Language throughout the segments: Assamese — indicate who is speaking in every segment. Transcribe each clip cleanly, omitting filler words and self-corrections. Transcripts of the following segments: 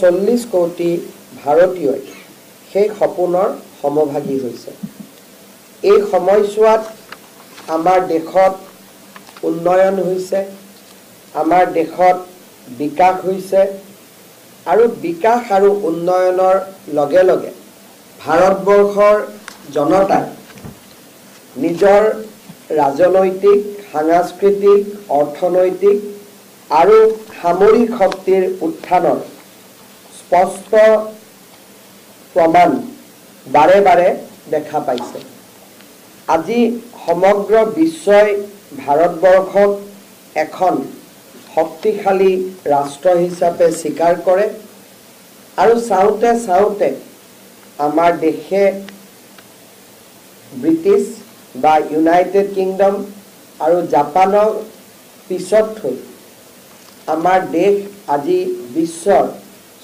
Speaker 1: 40 কোটি ভাৰতীয়ই সেই সপোনৰ সমভাগী হৈছে। এই সময়ছোৱাত আমাৰ দেশত উন্নয়ন হৈছে, আমাৰ দেশত বিকাশ হৈছে আৰু বিকাশ আৰু উন্নয়নৰ লগে লগে ভাৰতবৰ্ষৰ জনতাই নিজৰ ৰাজনৈতিক, সাংস্কৃতিক, অৰ্থনৈতিক আৰু সামৰিক শক্তিৰ উত্থানৰ স্পষ্ট প্ৰমাণ বাৰে বাৰে দেখা পাইছে। আজি সমগ্ৰ বিশ্বই ভাৰতবৰ্ষক এখন শক্তিশালী ৰাষ্ট্ৰ হিচাপে স্বীকাৰ কৰে আৰু চাওঁতে চাওঁতে আমাৰ দেশে ব্ৰিটিছ বা ইউনাইটেড কিংডম আৰু জাপানৰ পিছত থৈ আমাৰ দেশ আজি বিশ্বৰ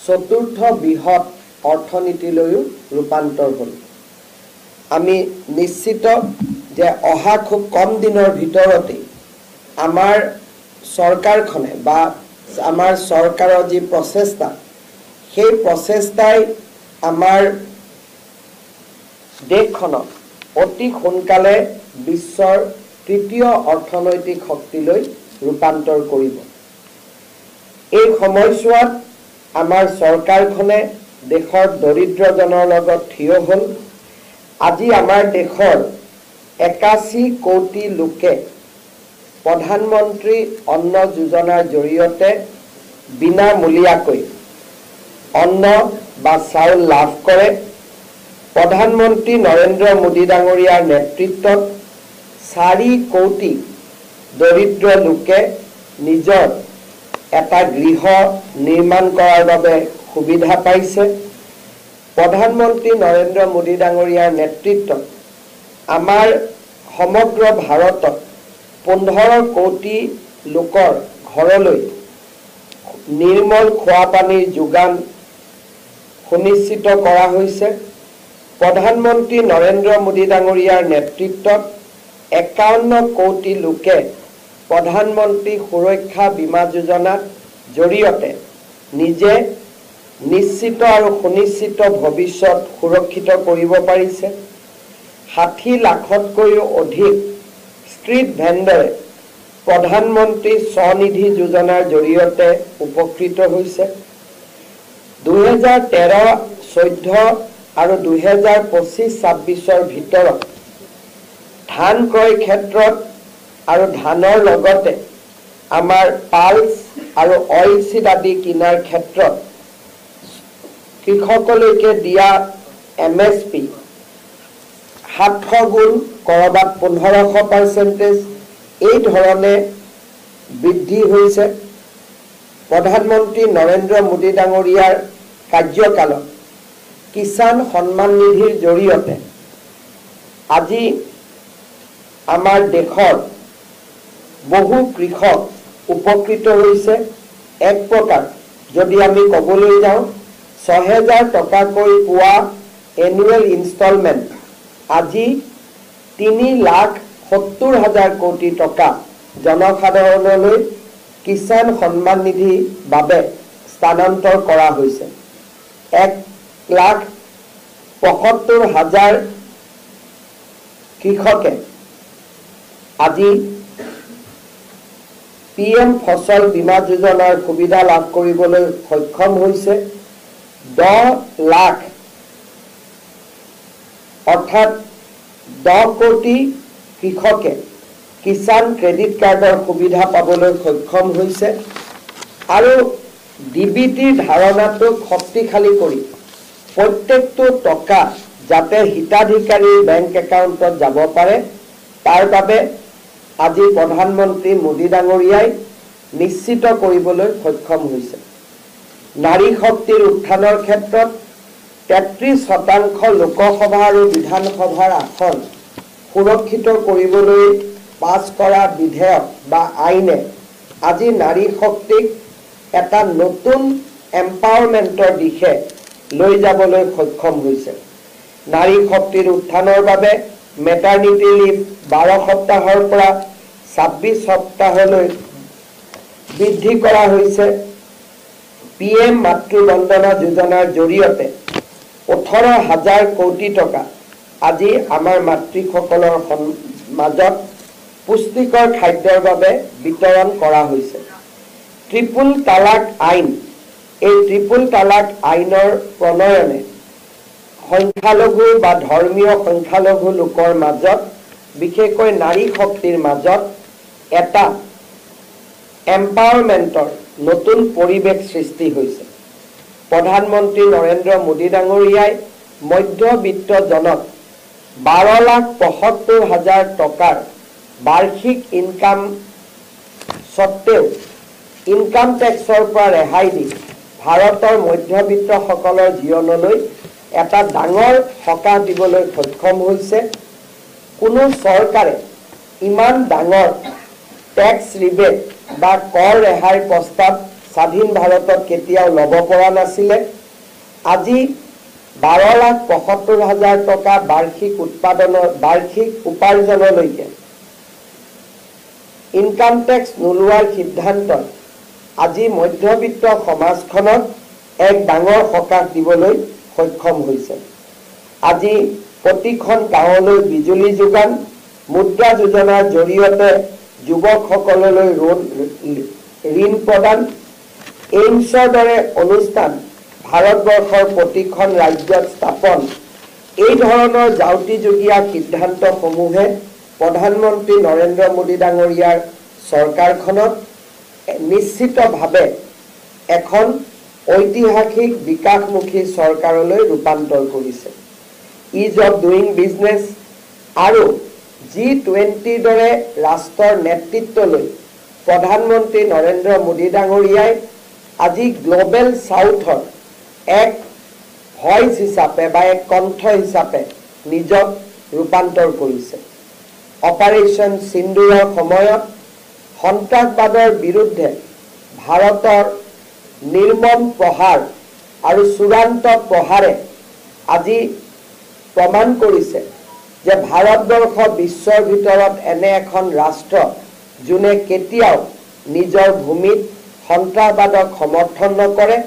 Speaker 1: চতুৰ্থ বৃহৎ অৰ্থনীতিলৈও ৰূপান্তৰ হ'ল। আমি নিশ্চিত যে অহা খুব কম দিনৰ ভিতৰতে আমাৰ চৰকাৰখনে বা আমাৰ চৰকাৰৰ যি প্ৰচেষ্টা, সেই প্ৰচেষ্টাই আমাৰ দেশখনক অতি সোনকালে বিশ্বৰ তৃতীয় অৰ্থনৈতিক শক্তিলৈ ৰূপান্তৰ কৰিব। এই সময়ছোৱাত আমাৰ চৰকাৰখনে দেশৰ দৰিদ্ৰজনৰ লগত থিয় হ'ল। আজি আমাৰ দেশৰ 81 কোটি লোকে প্ৰধানমন্ত্ৰী অন্ন যোজনাৰ জৰিয়তে বিনামূলীয়াকৈ অন্ন বা চাউল লাভ কৰে। প্ৰধানমন্ত্ৰী নৰেন্দ্ৰ মোদী ডাঙৰীয়াৰ নেতৃত্বত 4 কোটি দৰিদ্ৰ লোকে নিজৰ এটা গৃহ নিৰ্মাণ কৰাৰ বাবে সুবিধা পাইছে। প্ৰধানমন্ত্ৰী নৰেন্দ্ৰ মোদী ডাঙৰীয়াৰ নেতৃত্বত আমাৰ সমগ্ৰ ভাৰতত 15 কোটি লোকৰ ঘৰলৈ নিৰ্মল খোৱা পানীৰ যোগান সুনিশ্চিত কৰা হৈছে। প্ৰধানমন্ত্ৰী নৰেন্দ্ৰ মোদী ডাঙৰীয়াৰ নেতৃত্বত 51 কোটি লোকে প্ৰধানমন্ত্ৰী সুৰক্ষা বীমা যোজনাৰ জৰিয়তে নিজে নিশ্চিত আৰু সুনিশ্চিত ভৱিষ্যত সুৰক্ষিত কৰিব পাৰিছে। 60 লাখতকৈও অধিক ষ্ট্ৰীট ভেণ্ডৰে প্ৰধানমন্ত্ৰী স্বনিধি যোজনাৰ জৰিয়তে উপকৃত হৈছে। 2013-14 আৰু 2025-26 ভিতৰত ধান ক্ৰয় ক্ষেত্ৰত আৰু ধানৰ লগতে আমাৰ পাল্ছ আৰু অইল চিড আদি কিনাৰ ক্ষেত্ৰত কৃষকলৈকে দিয়া MSP 700 গুণ, কৰবাত 1500%, এই ধৰণে বৃদ্ধি হৈছে। প্ৰধানমন্ত্ৰী নৰেন্দ্ৰ মোদী ডাঙৰীয়াৰ কাৰ্যকালত কিষাণ সন্মান নিধিৰ জৰিয়তে আজি আমাৰ দেশৰ বহু কৃষক উপকৃত হৈছে। এক প্ৰকাৰ যদি আমি ক'বলৈ যাওঁ, 6000 টকাকৈ পোৱা এনুৱেল ইনষ্টলমেণ্ট আজি 3,70,000 কোটি টকা জনসাধাৰণলৈ কিষাণ সন্মান নিধিৰ বাবে স্থানান্তৰ কৰা হৈছে। 1,75,000 কৃষকে আজি PM ফসল বীমা যোজনাৰ সুবিধা লাভ কৰিবলৈ সক্ষম হৈছে। 10 লাখ অৰ্থাৎ 10 কোটি কৃষকে কিষাণ ক্ৰেডিট কাৰ্ডৰ সুবিধা পাবলৈ সক্ষম হৈছে আৰু DBTৰ ধাৰণাটোক শক্তিশালী কৰি প্ৰত্যেকটো টকা যাতে হিতাধিকাৰীৰ বেংক একাউণ্টত যাব পাৰে, তাৰ বাবে আজি প্ৰধানমন্ত্ৰী মোদী ডাঙৰীয়াই নিশ্চিত কৰিবলৈ সক্ষম হৈছে। নাৰী শক্তিৰ উত্থানৰ ক্ষেত্ৰত 33% লোকসভা আৰু বিধানসভাৰ আসন সুৰক্ষিত কৰিবলৈ পাছ কৰা বিধেয়ক বা আইনে আজি নাৰী শক্তিক এটা নতুন এম্পাৱাৰমেণ্টৰ দিশে লৈ যাবলৈ সক্ষম হৈছে। নাৰী শক্তিৰ উত্থানৰ বাবে মেটাৰনিটি লিভ 12 সপ্তাহৰ পৰা 26 সপ্তাহলৈ বৃদ্ধি কৰা হৈছে। PM মাতৃ বন্দনা যোজনাৰ জৰিয়তে 18,000 কোটি টকা আজি আমাৰ মাতৃসকলৰ মাজত পুষ্টিকৰ খাদ্যৰ বাবে বিতৰণ কৰা হৈছে। ট্ৰিপল তালাক আইন, এই ট্ৰিপল তালাক আইনৰ প্ৰণয়নে সংখ্যালঘু বা ধৰ্মীয় সংখ্যালঘু লোকৰ মাজত বিশেষকৈ নাৰী শক্তিৰ মাজত এটা এম্পাৱাৰমেণ্টৰ নতুন পৰিৱেশ সৃষ্টি হৈছে। প্ৰধানমন্ত্ৰী নৰেন্দ্ৰ মোদী ডাঙৰীয়াই মধ্যবিত্তজনক 12,75,000 টকাৰ বাৰ্ষিক ইনকাম সত্ত্বেও ইনকাম টেক্সৰ পৰা ৰেহাই দি ভাৰতৰ মধ্যবিত্তসকলৰ জীৱনলৈ এটা ডাঙৰ সকাহ দিবলৈ সক্ষম হৈছে। কোনো চৰকাৰে ইমান ডাঙৰ টেক্স ৰিবেট বা কৰ ৰেহাইৰ প্ৰস্তাৱ স্বাধীন ভাৰতত কেতিয়াও ল'ব পৰা নাছিলে। আজি 12,75,000 টকা বাৰ্ষিক উপাৰ্জনলৈকে ইনকাম টেক্স নোলোৱাৰ সিদ্ধান্ত আজি মধ্যবিত্ত সমাজখনক এক ডাঙৰ সকাহ দিবলৈ সক্ষম হৈছে। আজি প্ৰতিখন গাঁৱলৈ বিজুলী যোগান, মুদ্ৰা যোজনাৰ জৰিয়তে যুৱকসকললৈ ঋণ প্ৰদান, এইমছৰ দৰে অনুষ্ঠান ভাৰতবৰ্ষৰ প্ৰতিখন ৰাজ্যত স্থাপন, এই ধৰণৰ জাউতিযুগীয়া সিদ্ধান্তসমূহে প্ৰধানমন্ত্ৰী নৰেন্দ্ৰ মোদী ডাঙৰীয়াৰ চৰকাৰখনক নিশ্চিতভাৱে এখন ঐতিহাসিক বিকাশমুখী চৰকাৰলৈ ৰূপান্তৰ কৰিছে। ইজ অফ ডুইং বিজনেছ আৰু G20 দৰে ৰাষ্ট্ৰৰ নেতৃত্বলৈ প্ৰধানমন্ত্ৰী নৰেন্দ্ৰ মোদী ডাঙৰীয়াই আজি গ্লোবেল সাউথৰ এক ভইচ হিচাপে বা এক কণ্ঠ হিচাপে নিজক ৰূপান্তৰ কৰিছে। অপাৰেশ্যন সিন্দুৰৰ সময়ত সন্ত্ৰাসবাদৰ বিৰুদ্ধে ভাৰতৰ নিৰ্মম প্ৰহাৰ আৰু চূড়ান্ত প্ৰহাৰে আজি প্ৰমাণ কৰিছে যে ভাৰতবৰ্ষ বিশ্বৰ ভিতৰত এনে এখন ৰাষ্ট্ৰ যোনে কেতিয়াও নিজৰ ভূমিত সন্ত্ৰাসবাদক সমৰ্থন নকৰে।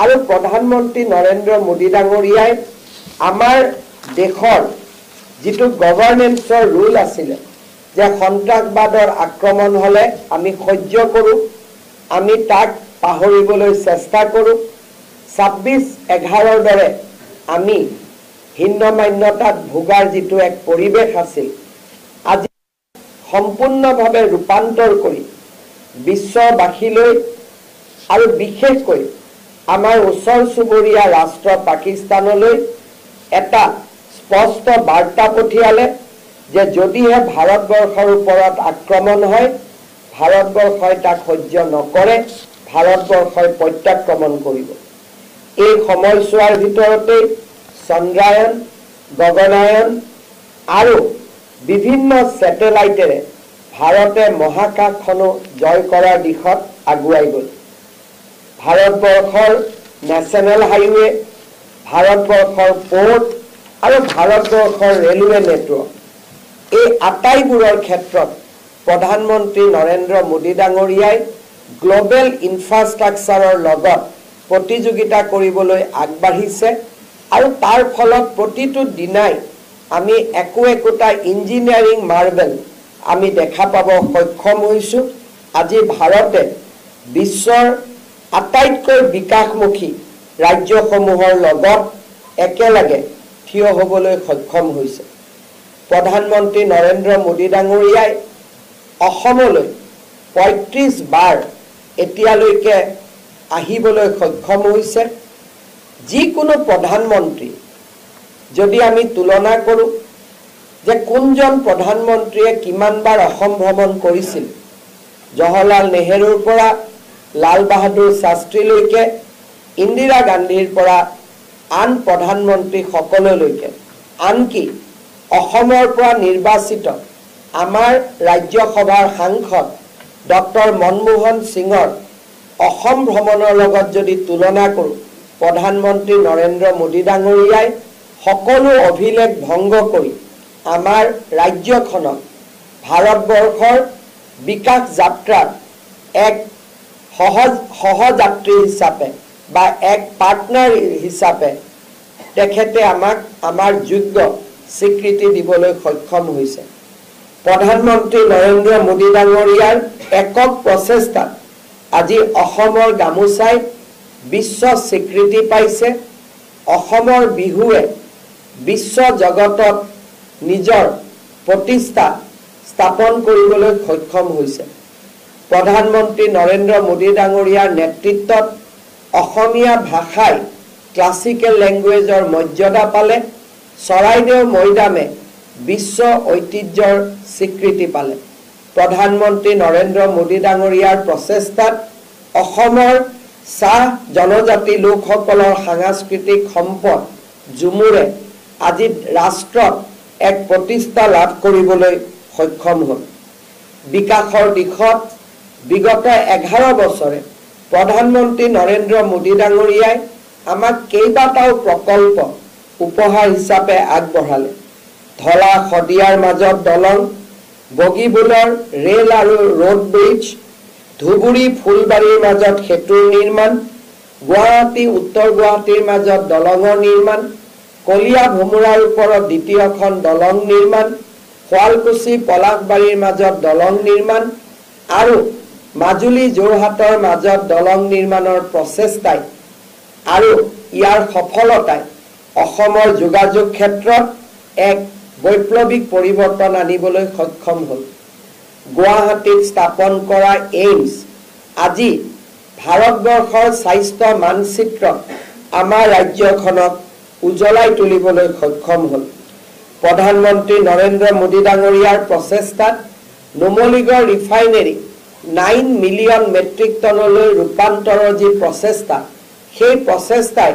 Speaker 1: আৰু প্ৰধানমন্ত্ৰী নৰেন্দ্ৰ মোদী ডাঙৰীয়াই আমাৰ দেশৰ যিটো গভৰ্নেন্সৰ ৰুল আছিলে যে সন্ত্ৰাসবাদৰ আক্ৰমণ হ'লে আমি সহ্য কৰোঁ, আমি তাক পাহৰিবলৈ চেষ্টা কৰোঁ। 26/11 দৰে আমি হিন্দমান্যতাত ভোগাৰ যিটো এক পৰিৱেশ আছিল আজি সম্পূৰ্ণভাৱে ৰূপান্তৰ কৰি বিশ্ববাসীলৈ আৰু বিশেষকৈ আমাৰ ওচৰ চুবুৰীয়া ৰাষ্ট্ৰ পাকিস্তানলৈ এটা স্পষ্ট বাৰ্তা পঠিয়ালে যে যদিহে ভাৰতবৰ্ষৰ ওপৰত আক্ৰমণ হয় ভাৰতবৰ্ষই তাক সহ্য নকৰে, ভাৰতবৰ্ষই প্ৰত্যাক্ৰমণ কৰিব। এই সময়ছোৱাৰ ভিতৰতে চন্দ্ৰায়ন, গগনায়ন আৰু বিভিন্ন ছেটেলাইটেৰে ভাৰতে মহাকাশখনো জয় কৰাৰ দিশত আগুৱাই গ'ল। ভাৰতবৰ্ষৰ নেশ্যনেল হাইৱে, ভাৰতবৰ্ষৰ পোৰ্ট আৰু ভাৰতবৰ্ষৰ ৰেলৱে নেটৱৰ্ক, এই আটাইবোৰৰ ক্ষেত্ৰত প্ৰধানমন্ত্ৰী নৰেন্দ্ৰ মোদী ডাঙৰীয়াই গ্লোবেল ইনফ্ৰাষ্ট্ৰাকচাৰৰ লগত প্ৰতিযোগিতা কৰিবলৈ আগবাঢ়িছে। আৰু তাৰ ফলত প্ৰতিটো দিনাই আমি একোটা ইঞ্জিনিয়াৰিং মাৰ্বেল আমি দেখা পাব সক্ষম হৈছোঁ। আজি ভাৰতে বিশ্বৰ আটাইতকৈ বিকাশমুখী ৰাজ্যসমূহৰ লগত একেলগে থিয় হ'বলৈ সক্ষম হৈছে। প্ৰধানমন্ত্ৰী নৰেন্দ্ৰ মোদী ডাঙৰীয়াই অসমলৈ 35 বাৰ এতিয়ালৈকে আহিবলৈ সক্ষম হৈছে। যিকোনো প্ৰধানমন্ত্ৰী যদি আমি তুলনা কৰোঁ যে কোনজন প্ৰধানমন্ত্ৰীয়ে কিমানবাৰ অসম ভ্ৰমণ কৰিছিল, জৱাহৰলাল নেহৰুৰ পৰা লাল বাহাদুৰ শাস্ত্ৰীলৈকে, ইন্দিৰা গান্ধীৰ পৰা আন প্ৰধানমন্ত্ৰী সকললৈকে, আনকি অসমৰ পৰা নিৰ্বাচিত আমাৰ ৰাজ্যসভাৰ সাংসদ ডক্টৰ মনমোহন সিঙৰ অসম ভ্ৰমণৰ লগত যদি তুলনা কৰোঁ, প্ৰধানমন্ত্ৰী নৰেন্দ্ৰ মোদী ডাঙৰীয়াই সকলো অভিলেখ ভংগ কৰি আমাৰ ৰাজ্যখনক ভাৰতবৰ্ষৰ বিকাশ যাত্ৰাৰ এক সহযাত্ৰী হিচাপে বা এক পাৰ্টনাৰ হিচাপে তেখেতে আমাক আমাৰ যোগ্য স্বীকৃতি দিবলৈ সক্ষম হৈছে। প্ৰধানমন্ত্ৰী নৰেন্দ্ৰ মোদী ডাঙৰীয়াৰ একক প্ৰচেষ্টাত আজি অসমৰ গামোচাই বিশ্ব স্বীকৃতি পাইছে। অসমৰ বিহুৱে বিশ্ব জগতত নিজৰ প্ৰতিষ্ঠা স্থাপন কৰিবলৈ সক্ষম হৈছে। প্ৰধানমন্ত্ৰী নৰেন্দ্ৰ মোদী ডাঙৰীয়াৰ নেতৃত্বত অসমীয়া ভাষাই ক্লাছিকেল লেংগুৱেজৰ মৰ্যাদা পালে। চৰাইদেউ মৈদামে বিশ্ব ঐতিহ্যৰ স্বীকৃতি পালে। প্ৰধানমন্ত্ৰী নৰেন্দ্ৰ মোদী ডাঙৰীয়াৰ প্ৰচেষ্টাত অসমৰ চাহ জনজাতি লোকসকলৰ সাংস্কৃতিক সম্পদ ঝুমুৰে আজি ৰাষ্ট্ৰত এক প্ৰতিষ্ঠা লাভ কৰিবলৈ সক্ষম হ'ল। বিকাশৰ দিশত বিগত 11 বছৰে প্ৰধানমন্ত্ৰী নৰেন্দ্ৰ মোদী ডাঙৰীয়াই আমাক কেইবাটাও প্ৰকল্প উপহাৰ হিচাপে আগবঢ়ালে। ধলা শদিয়াৰ মাজত দলং, বগীবুলৰ ৰেল আৰু ৰোড ব্ৰিজ, ধুবুৰী ফুলবাৰীৰ মাজত সেতুৰ নিৰ্মাণ, গুৱাহাটী উত্তৰ গুৱাহাটীৰ মাজত দলঙৰ নিৰ্মাণ, কলীয়া ভোমোৰাৰ ওপৰত দ্বিতীয়খন দলং নিৰ্মাণ, শুৱালকুছি পলাশবাৰীৰ মাজত দলং নিৰ্মাণ আৰু মাজুলী যোৰহাটৰ মাজত দলং নিৰ্মাণৰ প্ৰচেষ্টাই আৰু ইয়াৰ সফলতাই অসমৰ যোগাযোগ ক্ষেত্ৰত এক বৈপ্লৱিক পৰিৱৰ্তন আনিবলৈ সক্ষম হ'ল। গুৱাহাটীত স্থাপন কৰা এইমছ আজি ভাৰতবৰ্ষৰ স্বাস্থ্য মানচিত্ৰত আমাৰ ৰাজ্যখনক উজ্বলাই তুলিবলৈ সক্ষম হ'ল। প্ৰধানমন্ত্ৰী নৰেন্দ্ৰ মোদী ডাঙৰীয়াৰ প্ৰচেষ্টাত নুমলীগড় ৰিফাইনেৰী 9 মিলিয়ন মেট্ৰিক টনলৈ ৰূপান্তৰৰ যি প্ৰচেষ্টা, সেই প্ৰচেষ্টাই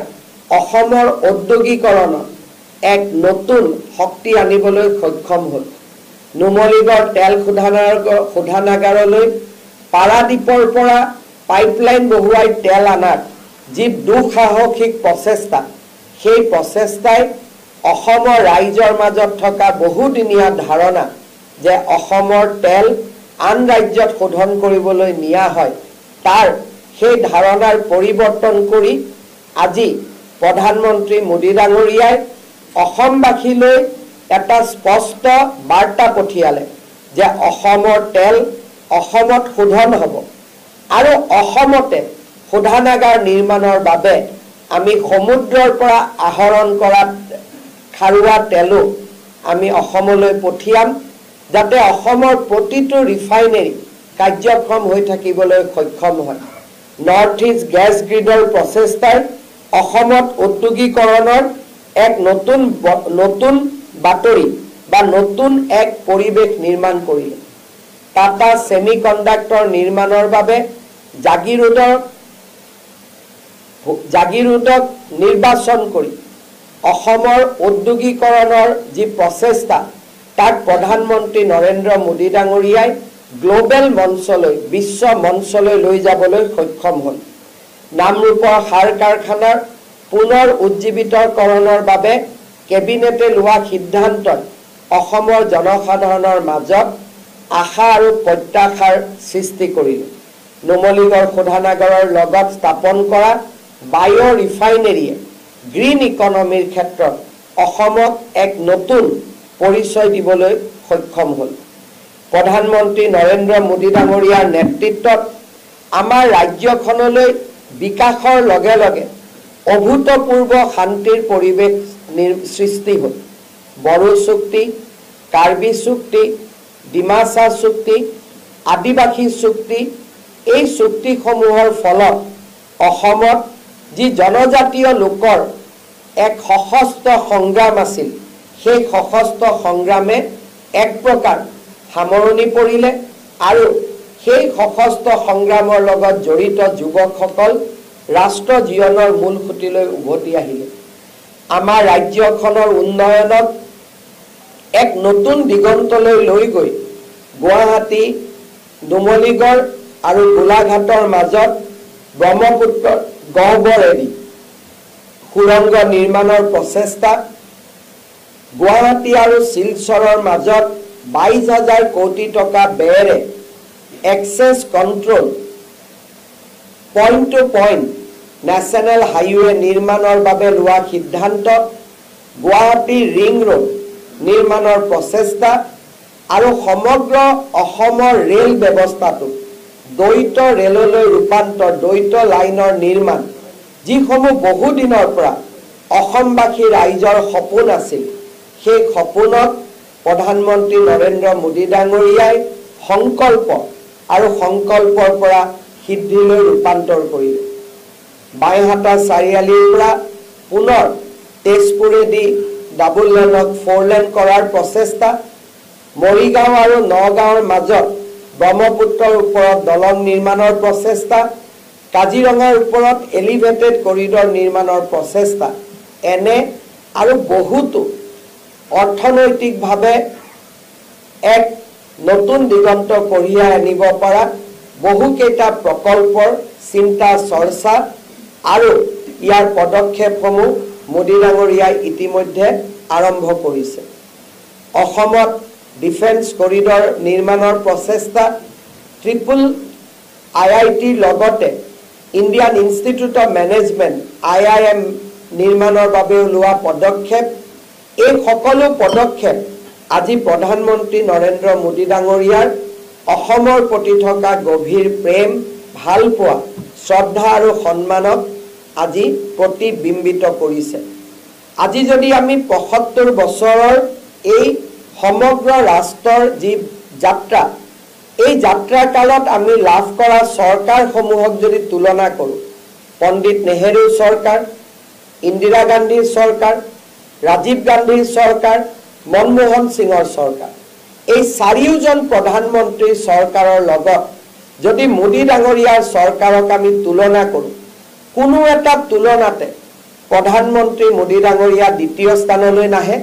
Speaker 1: অসমৰ ঔদ্যোগিকৰণত এক নতুন শক্তি আনিবলৈ সক্ষম হ'ল। নুমলীগড় তেল শোধনাগাৰলৈ পাৰাদীপৰ পৰা পাইপলাইন বহুৱাই তেল আনাৰ যি দুঃসাহসিক প্ৰচেষ্টা, সেই প্ৰচেষ্টাই অসমৰ ৰাইজৰ মাজত থকা বহুদিনীয়া ধাৰণা যে অসমৰ তেল আন ৰাজ্যত শোধন কৰিবলৈ নিয়া হয়, তাৰ সেই ধাৰণাৰ পৰিৱৰ্তন কৰি আজি প্ৰধানমন্ত্ৰী মোদী ডাঙৰীয়াই অসমবাসীলৈ এটা স্পষ্ট বাৰ্তা পঠিয়ালে যে অসমৰ তেল অসমত শোধন হ'ব আৰু অসমতে শোধনাগাৰ নিৰ্মাণৰ বাবে আমি সমুদ্ৰৰ পৰা আহৰণ কৰা খাৰুৱা তেলো আমি অসমলৈ পঠিয়াম, যাতে অসমৰ প্ৰতিটো ৰিফাইনেৰী কাৰ্যক্ষম হৈ থাকিবলৈ সক্ষম হয়। নৰ্থ ইষ্ট গেছ গ্ৰিডৰ প্ৰচেষ্টাই অসমত ঔদ্যোগিকৰণৰ এক নতুন বাতৰি বা নতুন এক পৰিৱেশ নিৰ্মাণ কৰিলে। টাটা ছেমি কণ্ডাক্টৰ নিৰ্মাণৰ বাবে জাগিৰোডক নিৰ্বাচন কৰি অসমৰ ঔদ্যোগিকৰণৰ যি প্ৰচেষ্টা, তাক প্ৰধানমন্ত্ৰী নৰেন্দ্ৰ মোদী ডাঙৰীয়াই গ্লোবেল মঞ্চলৈ, বিশ্ব মঞ্চলৈ লৈ যাবলৈ সক্ষম হ'ল। নামৰূপৰ সাৰ কাৰখানাৰ পুনৰ উজ্জীৱিতকৰণৰ বাবে কেবিনেটে লোৱা সিদ্ধান্তই অসমৰ জনসাধাৰণৰ মাজত আশা আৰু প্ৰত্যাশাৰ সৃষ্টি কৰিলে। নুমলীগড় শোধনাগাৰৰ লগত স্থাপন কৰা বায়' ৰিফাইনেৰীয়ে গ্ৰীণ ইকনমিৰ ক্ষেত্ৰত অসমক এক নতুন পৰিচয় দিবলৈ সক্ষম হ'ল। প্ৰধানমন্ত্ৰী নৰেন্দ্ৰ মোদী ডাঙৰীয়াৰ নেতৃত্বত আমাৰ ৰাজ্যখনলৈ বিকাশৰ লগে লগে অভূতপূৰ্ব শান্তিৰ পৰিৱেশ সৃষ্টি হ'ল। বড়ো চুক্তি, কাৰ্বি চুক্তি, ডিমাচা চুক্তি, আদিবাসী চুক্তি, এই চুক্তিসমূহৰ ফলত অসমত যি জনজাতীয় লোকৰ এক সশস্ত্ৰ সংগ্ৰাম আছিল, সেই সশস্ত্ৰ সংগ্ৰামে এক প্ৰকাৰ সামৰণি পৰিলে আৰু সেই সশস্ত্ৰ সংগ্ৰামৰ লগত জড়িত যুৱকসকল ৰাষ্ট্ৰ জীৱনৰ মূল খুঁটিলৈ উভতি আহিলে। আমাৰ ৰাজ্যখনৰ উন্নয়নত এক নতুন দিগন্তলৈ লৈ গৈ গুৱাহাটী, নুমলীগড় আৰু গোলাঘাটৰ মাজত ব্ৰহ্মপুত্ৰৰ গহ্বৰেদি সুৰংগ নিৰ্মাণৰ প্ৰচেষ্টা, গুৱাহাটী আৰু শিলচৰৰ মাজত 22,000 কোটি টকা ব্যয়েৰে access control point to point national highway নিৰ্মাণৰ বাবে লোৱা সিদ্ধান্ত, গুৱাহাটী ৰিং ৰোড নিৰ্মাণৰ প্ৰচেষ্টা আৰু সমগ্ৰ অসমৰ ৰেল ব্যৱস্থাটো দ্বৈত ৰেললৈ ৰূপান্তৰ, দ্বৈত লাইনৰ নিৰ্মাণ, যিসমূহ বহুদিনৰ পৰা অসমবাসী ৰাইজৰ সপোন আছিল, সেই সপোনক প্ৰধানমন্ত্ৰী নৰেন্দ্ৰ মোদী ডাঙৰীয়াই সংকল্প আৰু সংকল্পৰ পৰা সিদ্ধিলৈ ৰূপান্তৰ কৰিলে। বাইহাটা চাৰিআলিৰ পৰা পুনৰ তেজপুৰেদি ডাবল লেনক 4 লেন কৰাৰ প্ৰচেষ্টা, মৰিগাঁও আৰু নগাঁৱৰ মাজত ব্ৰহ্মপুত্ৰৰ ওপৰত দলং নিৰ্মাণৰ প্ৰচেষ্টা, কাজিৰঙাৰ ওপৰত এলিভেটেড কৰিডৰ নিৰ্মাণৰ প্ৰচেষ্টা, এনে আৰু বহুতো অৰ্থনৈতিকভাৱে এক নতুন দিগন্ত কঢ়িয়াই আনিব পৰা বহুকেইটা প্ৰকল্পৰ চিন্তা চৰ্চা আৰু ইয়াৰ পদক্ষেপসমূহ মোদী ডাঙৰীয়াই ইতিমধ্যে আৰম্ভ কৰিছে। অসমত ডিফেন্স কৰিডৰ নিৰ্মাণৰ প্ৰচেষ্টা, IITৰ লগতে Indian institute of management IIM নিৰ্মাণৰ বাবেও লোৱা পদক্ষেপ, এই সকলো পদক্ষেপ আজি প্ৰধানমন্ত্ৰী নৰেন্দ্ৰ মোদী ডাঙৰীয়াৰ অসমৰ প্ৰতি থকা গভীৰ প্ৰেম, ভালপোৱা, শ্ৰদ্ধা আৰু সন্মানক আজি প্ৰতিবিম্বিত কৰিছে। আজি যদি আমি ৭৫ বছৰৰ এই সমগ্ৰ ৰাষ্ট্ৰৰ যি যাত্ৰা, এই যাত্ৰা কালত আমি লাভ কৰা চৰকাৰসমূহক যদি তুলনা কৰোঁ, পণ্ডিত নেহেৰুৰ চৰকাৰ, ইন্দিৰা গান্ধীৰ চৰকাৰ, ৰাজীৱ গান্ধীৰ চৰকাৰ, মনমোহন সিঙৰ চৰকাৰ, এই চাৰিওজন প্ৰধানমন্ত্ৰীৰ চৰকাৰৰ লগত যদি মোদী ডাঙৰীয়াৰ চৰকাৰক আমি তুলনা কৰোঁ, কোনো এটা তুলনাতে প্ৰধানমন্ত্ৰী মোদী ডাঙৰীয়া দ্বিতীয় স্থানলৈ নাহে।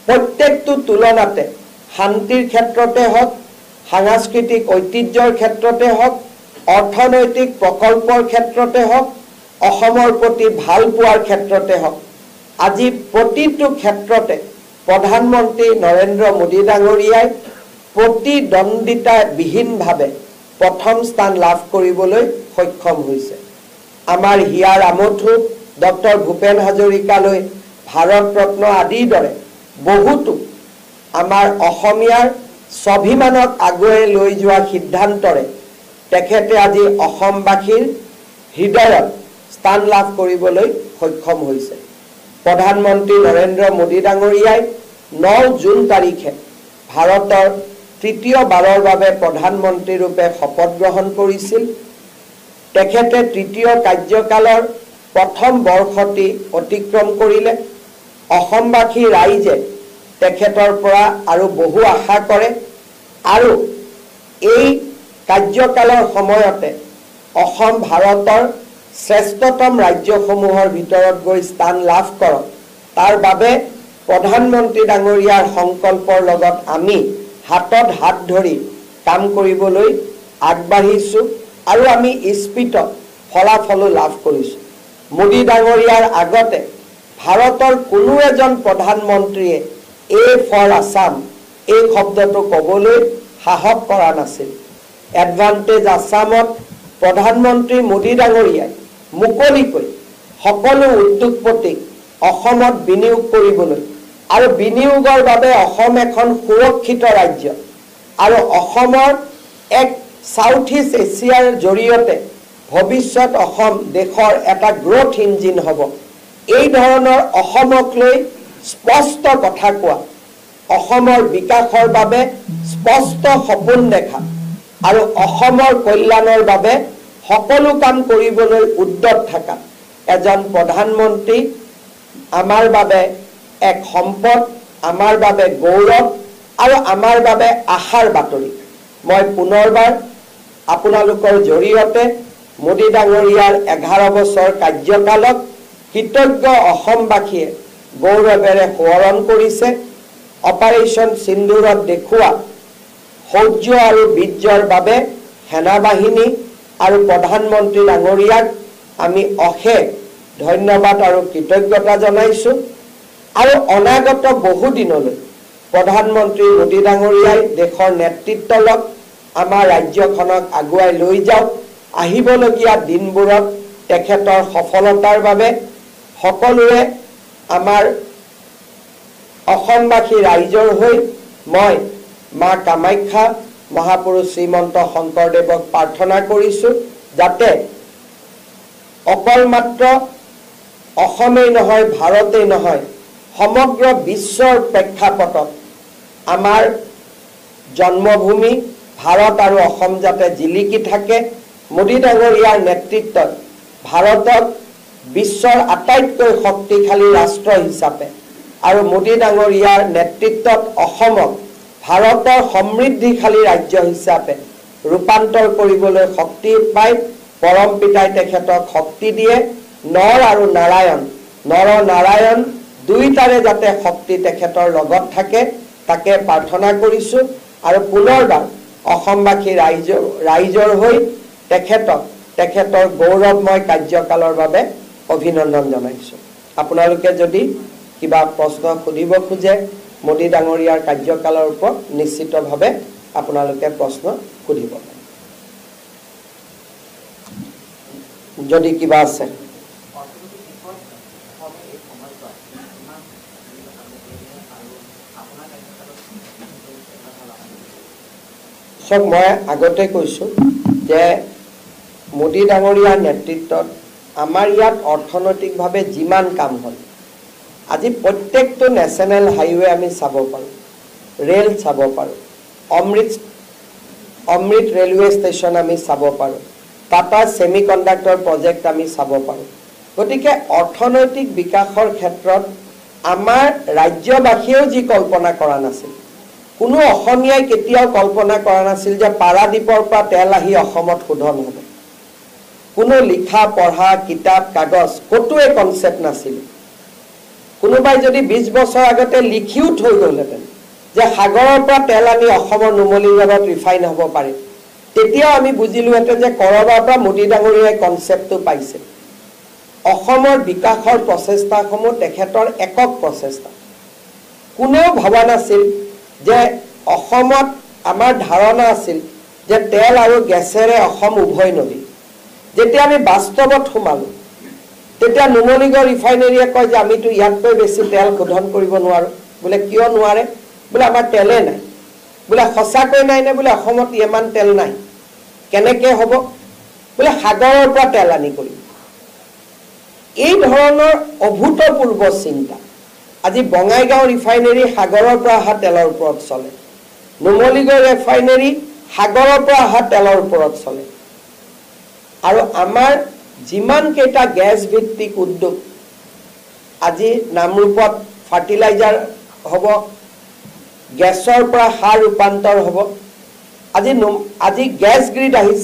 Speaker 1: প্ৰত্যেকটো তুলনাতে শান্তিৰ ক্ষেত্ৰতে হওক, সাংস্কৃতিক ঐতিহ্যৰ ক্ষেত্ৰতে হওক, অৰ্থনৈতিক প্ৰকল্পৰ ক্ষেত্ৰতে হওক, অসমৰ প্ৰতি ভাল পোৱাৰ ক্ষেত্ৰতে হওক, আজি প্ৰতিটো ক্ষেত্ৰতে প্ৰধানমন্ত্ৰী নৰেন্দ্ৰ মোদী ডাঙৰীয়াই প্ৰতিদ্বন্দ্বিতাবিহীনভাৱে প্ৰথম স্থান লাভ কৰিবলৈ সক্ষম হৈছে। আমাৰ হিয়াৰ আমঠু ডক্টৰ ভূপেন হাজৰিকালৈ ভাৰত ৰত্ন আদিৰ দৰে বহুতো আমাৰ অসমীয়াৰ স্বাভিমানক আগুৱাই লৈ যোৱা সিদ্ধান্তৰে তেখেতে আজি অসমবাসীৰ হৃদয়ত স্থান লাভ কৰিবলৈ সক্ষম হৈছে। প্ৰধানমন্ত্ৰী নৰেন্দ্ৰ মোদী ডাঙৰীয়াই 9 জুন তাৰিখে ভাৰতৰ তৃতীয়বাৰৰ বাবে প্ৰধানমন্ত্ৰী ৰূপে শপত গ্ৰহণ কৰিছিল। তেখেতে তৃতীয় কাৰ্যকালৰ প্ৰথম বৰ্ষটি অতিক্ৰম কৰিলে। অসমবাসী ৰাইজে তেখেতৰ পৰা আৰু বহু আশা কৰে আৰু এই কাৰ্যকালৰ সময়তে অসম ভাৰতৰ শ্ৰেষ্ঠতম ৰাজ্যসমূহৰ ভিতৰত গৈ স্থান লাভ কৰক, তাৰ বাবে প্ৰধানমন্ত্ৰী ডাঙৰীয়াৰ সংকল্পৰ লগত আমি হাতত হাত ধৰি কাম কৰিবলৈ আগবাঢ়িছোঁ আৰু আমি ইস্পিত ফলাফলো লাভ কৰিছোঁ। মোদী ডাঙৰীয়াৰ আগতে ভাৰতৰ কোনো এজন প্ৰধানমন্ত্ৰীয়ে এ ফৰ আছাম এই শব্দটো ক'বলৈ সাহস কৰা নাছিল। এডভান্টেজ আছামত প্ৰধানমন্ত্ৰী মোদী ডাঙৰীয়াই মুকলিকৈ সকলো উদ্যোগপতিক অসমত বিনিয়োগ কৰিবলৈ আৰু বিনিয়োগৰ বাবে অসম এখন সুৰক্ষিত ৰাজ্য আৰু অসমৰ এক সাউথ ইষ্ট এছিয়াৰ জৰিয়তে ভৱিষ্যত অসম দেশৰ এটা গ্ৰোথ ইঞ্জিন হ'ব, এই ধৰণৰ অসমক লৈ স্পষ্ট কথা কোৱা, অসমৰ বিকাশৰ বাবে স্পষ্ট সপোন দেখা আৰু অসমৰ কল্যাণৰ বাবে সকলো কাম কৰিবলৈ উদ্যত থকা এজন প্ৰধানমন্ত্ৰী আমাৰ বাবে এক সম্পদ, আমাৰ বাবে গৌৰৱ আৰু আমাৰ বাবে আশাৰ বাতৰি। মই পুনৰবাৰ আপোনালোকৰ জৰিয়তে মোদী ডাঙৰীয়াৰ 11 বছৰ কাৰ্যকালক কৃতজ্ঞ অসমবাসীয়ে গৌৰৱেৰে সোঁৱৰণ কৰিছে। অপাৰেশ্যন সিন্দুৰত দেখুওৱা শৌৰ্য আৰু বীৰ্যৰ বাবে সেনাবাহিনী আৰু প্ৰধানমন্ত্ৰী ডাঙৰীয়াক আমি অশেষ ধন্যবাদ আৰু কৃতজ্ঞতা জনাইছোঁ আৰু অনাগত বহুদিনলৈ প্ৰধানমন্ত্ৰী মোদী ডাঙৰীয়াই দেশৰ নেতৃত্ব লওক, আমাৰ ৰাজ্যখনক আগুৱাই লৈ যাওক, আহিবলগীয়া দিনবোৰত তেখেতৰ সফলতাৰ বাবে সকলোৱে আমাৰ অসমবাসী ৰাইজৰ হৈ মই মা কামাখ্যা মহাপুৰুষ শ্ৰীমন্ত শংকৰদেৱক প্ৰাৰ্থনা কৰিছোঁ যাতে অকল মাত্ৰ অসমেই নহয় ভাৰতেই নহয় সমগ্ৰ বিশ্বৰ প্ৰেক্ষাপটত আমাৰ জন্মভূমি ভাৰত আৰু অসম যাতে জিলিকি থাকে মোদী ডাঙৰীয়াৰ নেতৃত্বত ভাৰতক বিশ্বৰ আটাইতকৈ শক্তিশালী ৰাষ্ট্ৰ হিচাপে আৰু মোদী ডাঙৰীয়াৰ নেতৃত্বত অসমক ভাৰতৰ সমৃদ্ধিশালী ৰাজ্য হিচাপে ৰূপান্তৰ কৰিবলৈ শক্তি পায় পৰম পিতাই তেখেতক শক্তি দিয়ে নৰ আৰু নাৰায়ণ নৰ নাৰায়ণ দুইটাৰে যাতে শক্তি তেখেতৰ লগত থাকে তাকে প্ৰাৰ্থনা কৰিছোঁ আৰু পুনৰবাৰ অসমবাসী ৰাইজৰ হৈ তেখেতৰ গৌৰৱময় কাৰ্যকালৰ বাবে অভিনন্দন জনাইছোঁ আপোনালোকে যদি কিবা প্ৰশ্ন সুধিব খোজে মোদী ডাঙৰীয়াৰ কাৰ্যকালৰ ওপৰত নিশ্চিতভাৱে আপোনালোকে প্ৰশ্ন সুধিব যদি কিবা আছে সব মই আগতে কৈছোঁ যে মোদী ডাঙৰীয়াৰ নেতৃত্বত আমাৰ ইয়াত অৰ্থনৈতিকভাৱে যিমান কাম হ'ল আজি প্ৰত্যেকটো নেশ্যনেল হাইৱে আমি চাব পাৰোঁ ৰেল চাব পাৰোঁ অমৃত ৰেলৱে ষ্টেচন আমি চাব পাৰোঁ টাটা ছেমি কণ্ডাক্টৰ প্ৰজেক্ট আমি চাব পাৰোঁ গতিকে অৰ্থনৈতিক বিকাশৰ ক্ষেত্ৰত আমাৰ ৰাজ্যবাসীয়েও যি কল্পনা কৰা নাছিল কোনো অসমীয়াই কেতিয়াও কল্পনা কৰা নাছিল যে পাৰাদীপৰ পৰা তেল আহি অসমত শোধন হ'ব কোনো লিখা পঢ়া কিতাপ কাগজ ক'তোৱে কনচেপ্ট নাছিল কোনোবাই যদি 20 বছৰ আগতে লিখিও থৈ গ'লহেঁতেন যে সাগৰৰ পৰা তেল আনি অসমৰ নুমলীগড়ত ৰিফাইন হ'ব পাৰে তেতিয়াও আমি বুজিলোহেঁতেন যে ক'ৰবাৰ পৰা মোদী ডাঙৰীয়াই কনচেপ্টটো পাইছে অসমৰ বিকাশৰ প্ৰচেষ্টাসমূহ তেখেতৰ একক প্ৰচেষ্টা কোনেও ভবা নাছিল যে অসমত আমাৰ ধাৰণা আছিল যে তেল আৰু গেছেৰে অসম উভয় নদী যেতিয়া আমি বাস্তৱত সোমালোঁ তেতিয়া নুমলীগড় ৰিফাইনেৰীয়ে কয় যে আমিতো ইয়াতকৈ বেছি তেল শোধন কৰিব নোৱাৰোঁ বোলে কিয় নোৱাৰে বোলে আমাৰ তেলে নাই বোলে সঁচাকৈ নাই নে বোলে অসমত ইমান তেল নাই কেনেকৈ হ'ব বোলে সাগৰৰ পৰা তেল আনি কৰিম এই ধৰণৰ অভূতপূৰ্ব চিন্তা আজি বঙাইগাঁও ৰিফাইনেৰী সাগৰৰ পৰা অহা তেলৰ ওপৰত চলে নুমলীগড় ৰিফাইনেৰী সাগৰৰ পৰা অহা তেলৰ ওপৰত চলে আৰু আমাৰ যিমান কেইটা গেছ ভিত্তিক উদ্যোগ আজি নামৰূপত ফাৰ্টিলাইজাৰ হ'ব গেছৰ পৰা সাৰ ৰূপান্তৰ হ'ব আজি গেছ গ্ৰিড আহিছে